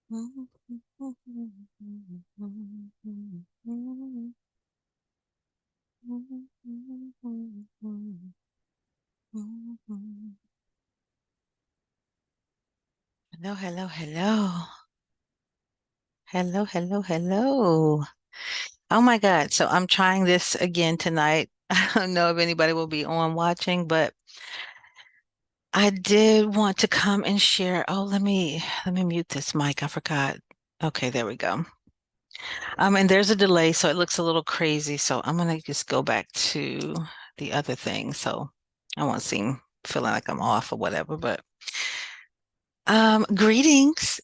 Hello, hello, hello. Hello, hello, hello. Oh my God. So I'm trying this again tonight. I don't know if anybody will be on watching, but I did want to come and share. Oh, let me mute this mic. I forgot. Okay, there we go. And there's a delay, so it looks a little crazy. So I'm gonna just go back to the other thing. So I won't seem feeling like I'm off or whatever, but greetings.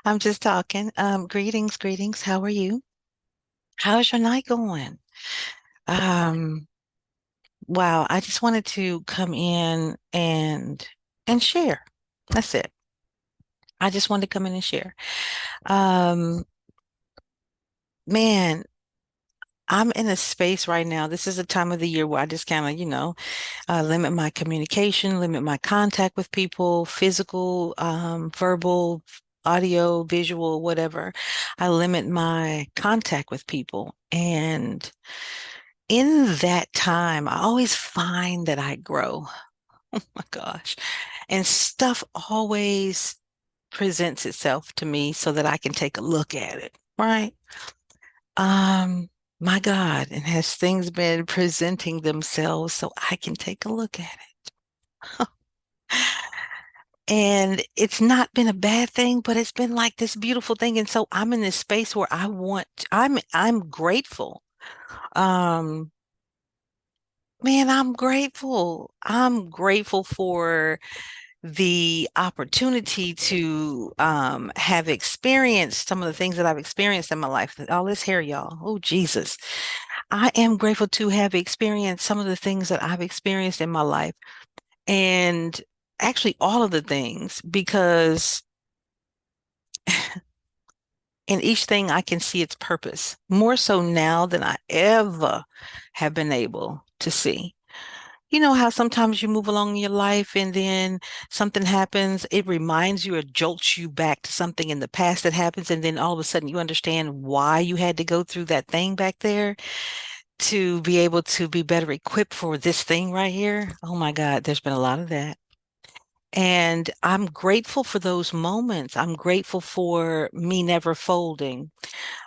I'm just talking. Greetings, greetings. How are you? How's your night going? Um, wow, I just wanted to come in and share. That's it. I just wanted to come in and share. Um, man, I'm in a space right now. This is a time of the year where I just kind of, limit my communication, limit my contact with people, physical, verbal, audio, visual, whatever. I limit my contact with people. And in that time, I always find that I grow. Oh my gosh. And stuff always presents itself to me so that I can take a look at it, right? Um, my God, and has things been presenting themselves so I can take a look at it? And it's not been a bad thing, but it's been like this beautiful thing. And so I'm in this space where I'm grateful. Um, man, I'm grateful. I'm grateful for the opportunity to have experienced some of the things that I've experienced in my life. All this hair, y'all. Oh, Jesus. I am grateful to have experienced some of the things that I've experienced in my life. And actually, all of the things, because in each thing I can see its purpose, more so now than I ever have been able to see. You know how sometimes you move along in your life and then something happens, it reminds you or jolts you back to something in the past that happens, and then all of a sudden you understand why you had to go through that thing back there to be able to be better equipped for this thing right here. Oh my God, there's been a lot of that. And I'm grateful for those moments. I'm grateful for me never folding,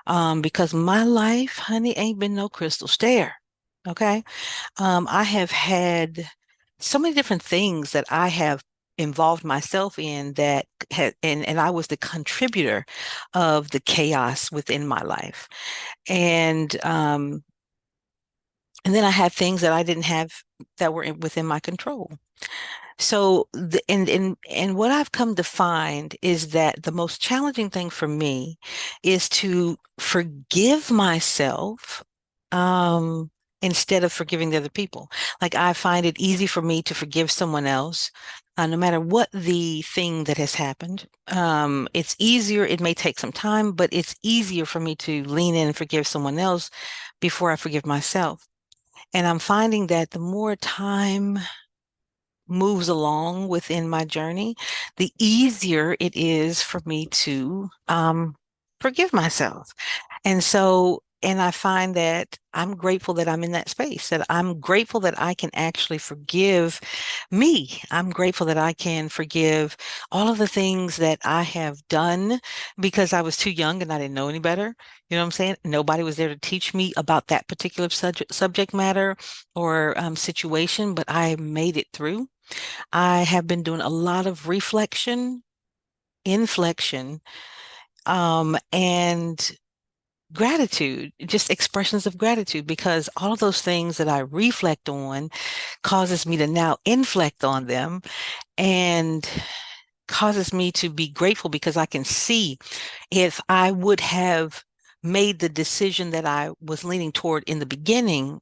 because my life, honey, ain't been no crystal stair. Okay. I have had so many different things that I have involved myself in that had, and I was the contributor of the chaos within my life. And then I had things that I didn't have that were within my control. So and what I've come to find is that the most challenging thing for me is to forgive myself instead of forgiving the other people. Like I find it easy for me to forgive someone else, no matter what the thing that has happened. It's easier. It may take some time, but it's easier for me to lean in and forgive someone else before I forgive myself. And I'm finding that the more time moves along within my journey, the easier it is for me to forgive myself. And I find that I'm grateful that I'm in that space, that I'm grateful that I can actually forgive me. I'm grateful that I can forgive all of the things that I have done because I was too young and I didn't know any better. You know what I'm saying? Nobody was there to teach me about that particular subject matter or situation, but I made it through. I have been doing a lot of reflection, inflection, and gratitude, just expressions of gratitude, because all of those things that I reflect on causes me to now inflect on them and causes me to be grateful because I can see if I would have made the decision that I was leaning toward in the beginning,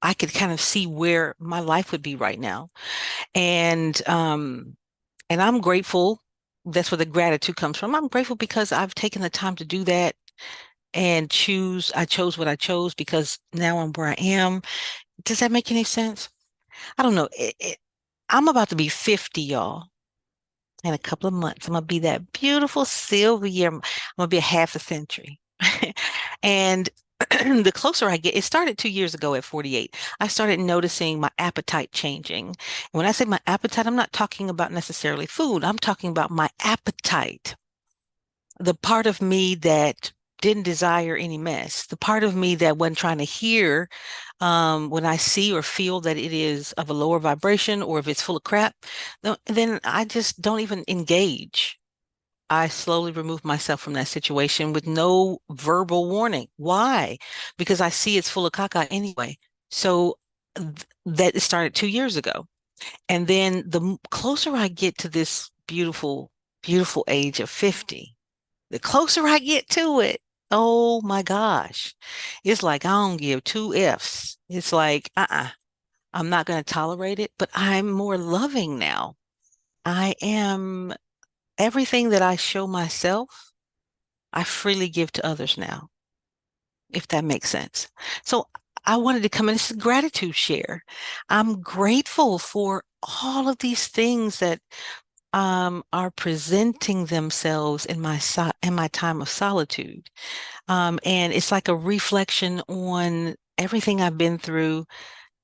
I could kind of see where my life would be right now. And and I'm grateful. That's where the gratitude comes from. I'm grateful because I've taken the time to do that and I chose what I chose because now I'm where I am. Does that make any sense? I don't know. I'm about to be 50, y'all. In a couple of months. I'm gonna be that beautiful Sylvia. I'm gonna be a half a century. And the closer I get, it started 2 years ago at 48. I started noticing my appetite changing. When I say my appetite, I'm not talking about necessarily food. I'm talking about my appetite, the part of me that didn't desire any mess, the part of me that wasn't trying to hear when I see or feel that it is of a lower vibration or if it's full of crap, then I just don't even engage. I slowly remove myself from that situation with no verbal warning. Why? Because I see it's full of caca anyway. So that started 2 years ago. And then closer I get to this beautiful, beautiful age of 50, the closer I get to it, oh my gosh, it's like I don't give two F's. It's like, I'm not going to tolerate it, but I'm more loving now. I am everything that I show myself, I freely give to others now, if that makes sense. So I wanted to come in. This is gratitude share. I'm grateful for all of these things that are presenting themselves in in my time of solitude. And it's like a reflection on everything I've been through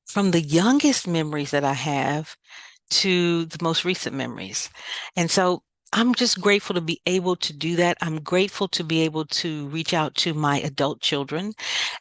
from the youngest memories that I have to the most recent memories. And so I'm just grateful to be able to do that. I'm grateful to be able to reach out to my adult children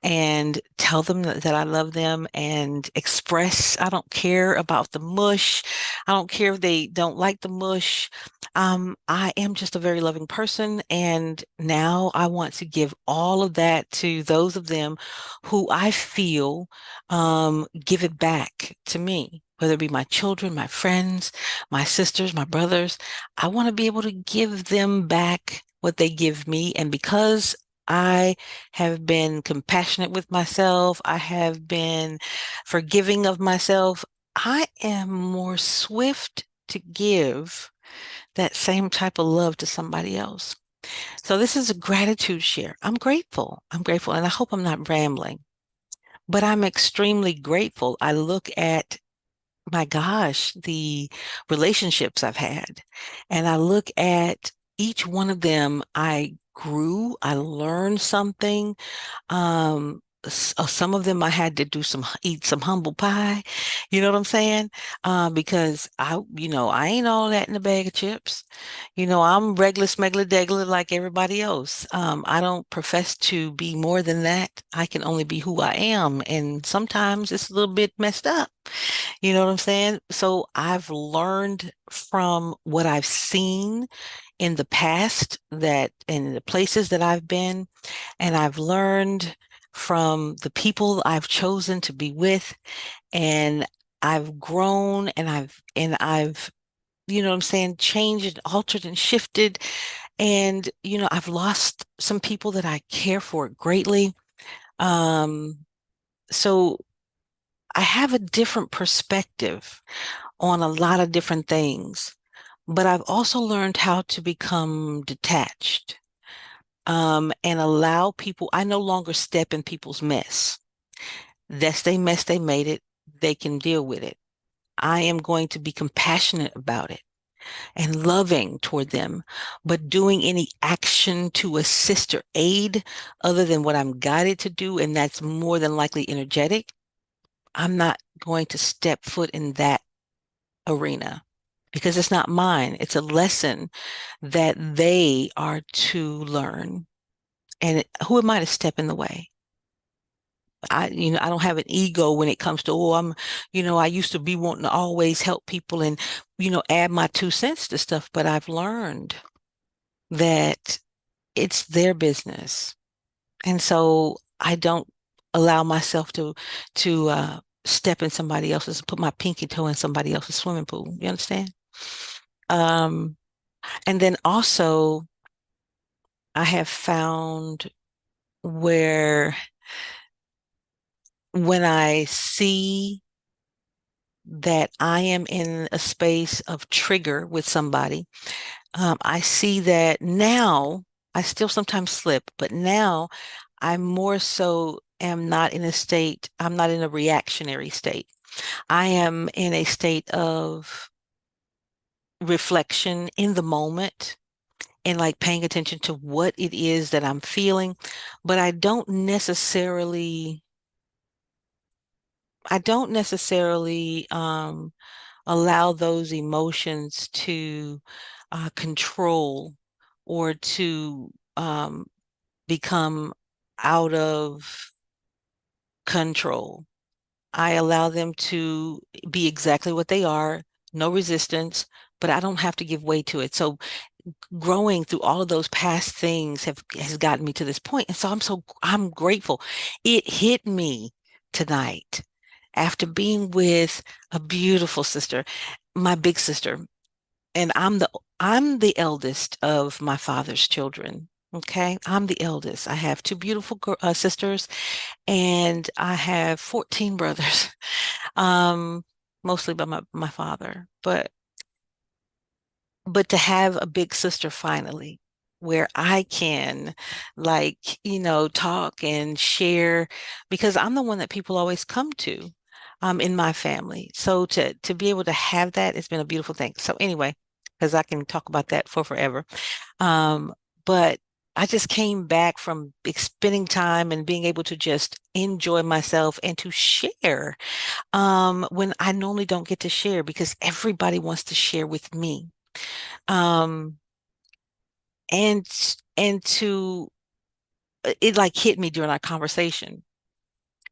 and tell them that I love them and express, I don't care about the mush. I don't care if they don't like the mush. I am just a very loving person. And now I want to give all of that to those of them who I feel give it back to me, whether it be my children, my friends, my sisters, my brothers. I want to be able to give them back what they give me. And because I have been compassionate with myself, I have been forgiving of myself, I am more swift to give that same type of love to somebody else. So this is a gratitude share. I'm grateful. I'm grateful. And I hope I'm not rambling, but I'm extremely grateful. I look at, my gosh, the relationships I've had, and I look at each one of them. I grew, I learned something. Some of them I had to eat some humble pie. You know what I'm saying? Because I ain't all that in a bag of chips. I'm regular, smegular, degular like everybody else. I don't profess to be more than that. I can only be who I am. And sometimes it's a little bit messed up. You know what I'm saying? So I've learned from what I've seen in the past, that in the places that I've been, and I've learned from the people I've chosen to be with, and I've grown and I've you know what I'm saying, changed and altered and shifted. And, I've lost some people that I care for greatly. Um, so I have a different perspective on a lot of different things, but I've also learned how to become detached, and allow people. I no longer step in people's mess. That's their mess. They made it. They can deal with it. I am going to be compassionate about it and loving toward them, but doing any action to assist or aid other than what I'm guided to do, and that's more than likely energetic, I'm not going to step foot in that arena because it's not mine. It's a lesson that they are to learn. And who am I to step in the way? I don't have an ego when it comes to, I used to be wanting to always help people and, add my 2 cents to stuff, but I've learned that it's their business. And so I don't allow myself to step in somebody else's, put my pinky toe in somebody else's swimming pool. You understand? Um, and then also I have found where when I see that I am in a space of trigger with somebody, I see that now I still sometimes slip, but now I more so am not in a state, I'm not in a reactionary state. I am in a state of reflection in the moment and like paying attention to what it is that I'm feeling, but I don't necessarily allow those emotions to control or to become out of control. I allow them to be exactly what they are, no resistance, but I don't have to give way to it. So growing through all of those past things has gotten me to this point. And so I'm grateful. It hit me tonight after being with a beautiful sister, my big sister, and I'm the eldest of my father's children. Okay, I'm the eldest. I have two beautiful sisters, and I have 14 brothers, um, mostly by my father. But to have a big sister finally, where I can like, talk and share, because I'm the one that people always come to in my family. So to be able to have that, it's been a beautiful thing. So anyway, because I can talk about that for forever. But I just came back from spending time and being able to just enjoy myself and to share when I normally don't get to share because everybody wants to share with me. Um, and and to it like hit me during our conversation.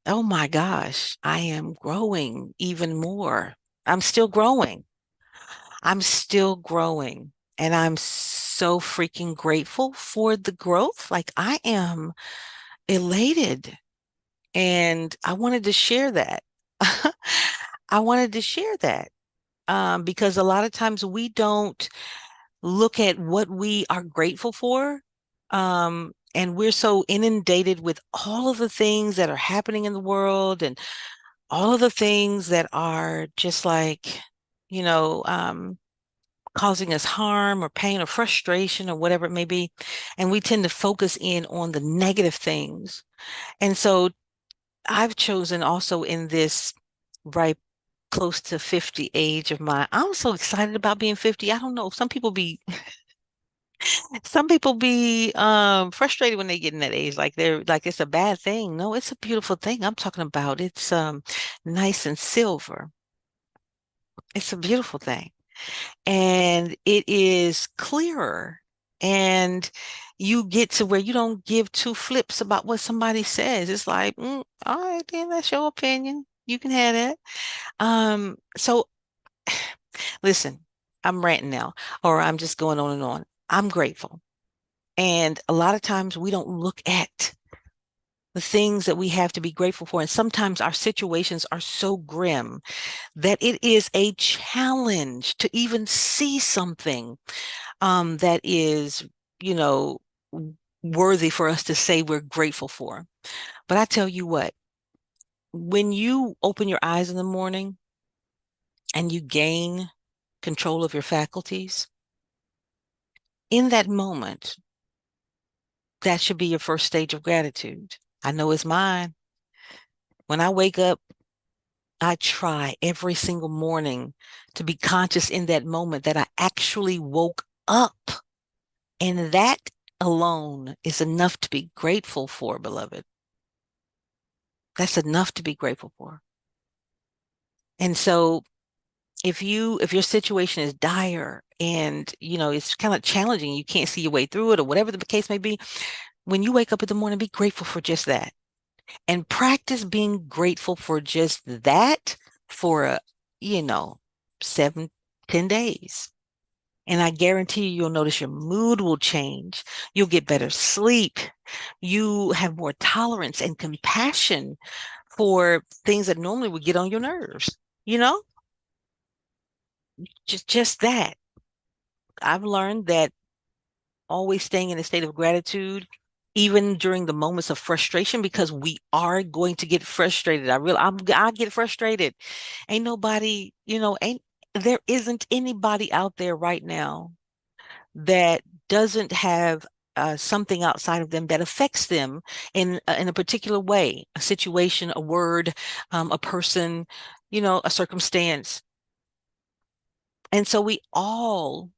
Oh my gosh, I am growing even more. I'm still growing. I'm still growing. And I'm so freaking grateful for the growth. Like I am elated. And I wanted to share that. I wanted to share that because a lot of times we don't look at what we are grateful for. And we're so inundated with all of the things that are happening in the world and all of the things that are just like, you know, um, causing us harm or pain or frustration or whatever it may be. And we tend to focus in on the negative things. And so I've chosen also in this right close to 50 age of mine. I'm so excited about being 50. I don't know. Some people be frustrated when they get in that age, like they're like it's a bad thing. No, it's a beautiful thing. I'm talking about it's nice and silver. It's a beautiful thing. And it is clearer. And you get to where you don't give two flips about what somebody says. It's like, all right, then that's your opinion. You can have that. So listen, I'm ranting now, or I'm just going on and on. I'm grateful. And a lot of times we don't look at the things that we have to be grateful for. And sometimes our situations are so grim that it is a challenge to even see something that is, you know, worthy for us to say we're grateful for. But I tell you what, when you open your eyes in the morning and you gain control of your faculties, in that moment, that should be your first stage of gratitude. I know it's mine. When I wake up, I try every single morning to be conscious in that moment that I actually woke up. And that alone is enough to be grateful for, beloved. That's enough to be grateful for. And so if your situation is dire and it's kind of challenging, you can't see your way through it or whatever the case may be, when you wake up in the morning, be grateful for just that. And practice being grateful for just that for you know, 7, 10 days. And I guarantee you'll notice your mood will change. You'll get better sleep. You have more tolerance and compassion for things that normally would get on your nerves. You know, just that. I've learned that always staying in a state of gratitude, even during the moments of frustration, because we are going to get frustrated. I get frustrated. Ain't nobody, ain't there isn't anybody out there right now that doesn't have something outside of them that affects them in a particular way, a situation, a word, a person, a circumstance. And so we all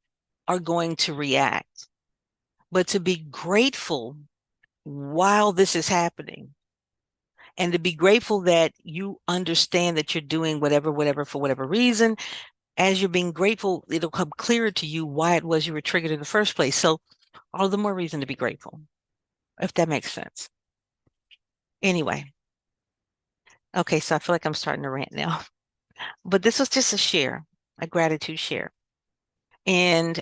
are going to react, but to be grateful while this is happening and to be grateful that you understand that you're doing whatever for whatever reason. As you're being grateful, it'll come clearer to you why it was you were triggered in the first place. So all the more reason to be grateful, if that makes sense. Anyway, okay, so I feel like I'm starting to rant now, but this was just a share, a gratitude share. And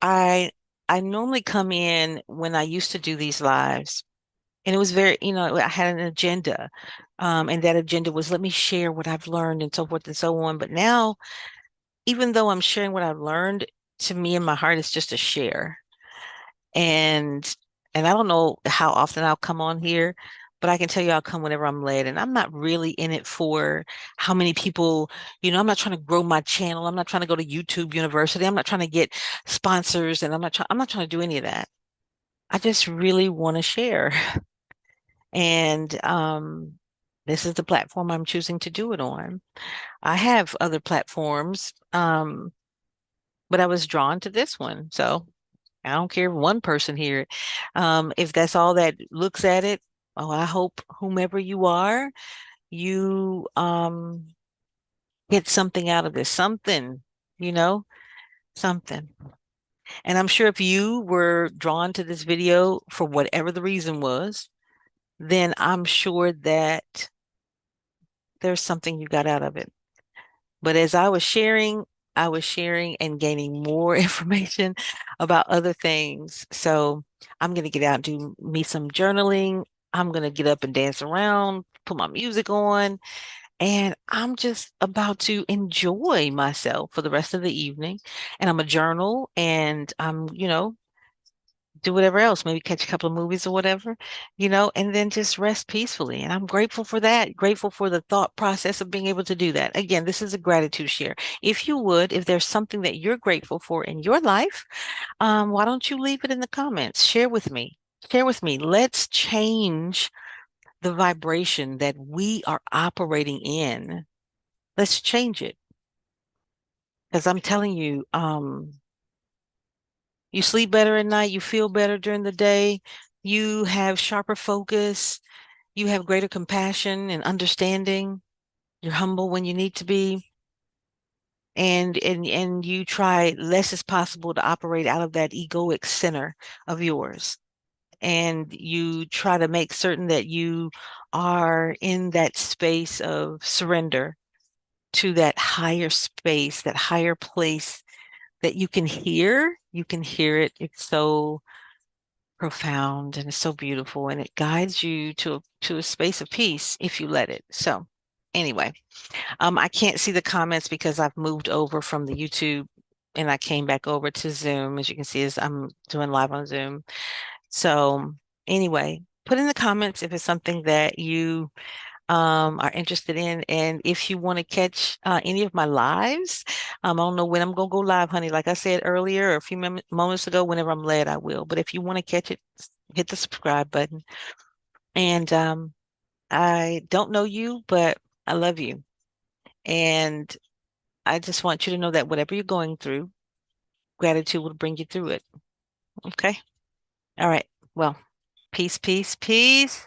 I I normally come in when I used to do these lives, and it was very, I had an agenda. And that agenda was let me share what I've learned and so forth and so on. But now, even though I'm sharing what I've learned, to me in my heart, it's just a share. And I don't know how often I'll come on here, but I can tell you I'll come whenever I'm led. And I'm not really in it for how many people, I'm not trying to grow my channel. I'm not trying to go to YouTube University. I'm not trying to get sponsors, and I'm not trying to do any of that. I just really want to share. And this is the platform I'm choosing to do it on. I have other platforms, but I was drawn to this one. So I don't care if one person hear it. If that's all that looks at it, oh, I hope whomever you are, you get something out of this, something, you know, something. And I'm sure if you were drawn to this video for whatever the reason was, then I'm sure that there's something you got out of it. But as I was sharing and gaining more information about other things. So I'm going to get out and do me some journaling. I'm going to get up and dance around, put my music on, and I'm just about to enjoy myself for the rest of the evening. And I'm a journal and do whatever else, maybe catch a couple of movies or whatever, and then just rest peacefully. And I'm grateful for that, grateful for the thought process of being able to do that. Again, this is a gratitude share. If you would, if there's something that you're grateful for in your life, why don't you leave it in the comments? Share with me. Share with me. Let's change the vibration that we are operating in. Let's change it. Because I'm telling you, you sleep better at night, you feel better during the day, you have sharper focus, you have greater compassion and understanding, you're humble when you need to be, and you try less as possible to operate out of that egoic center of yours. And you try to make certain that you are in that space of surrender to that higher space, that higher place that you can hear it. It's so profound and it's so beautiful, and it guides you to a space of peace if you let it. So anyway, I can't see the comments because I've moved over from the YouTube and I came back over to Zoom. As you can see, as I'm doing live on Zoom. So anyway, put in the comments if it's something that you are interested in. And if you want to catch any of my lives, I don't know when I'm going to go live, honey. Like I said earlier, or a few moments ago, whenever I'm led, I will. But if you want to catch it, hit the subscribe button. And I don't know you, but I love you. And I just want you to know that whatever you're going through, gratitude will bring you through it. Okay. All right. Well, peace, peace, peace.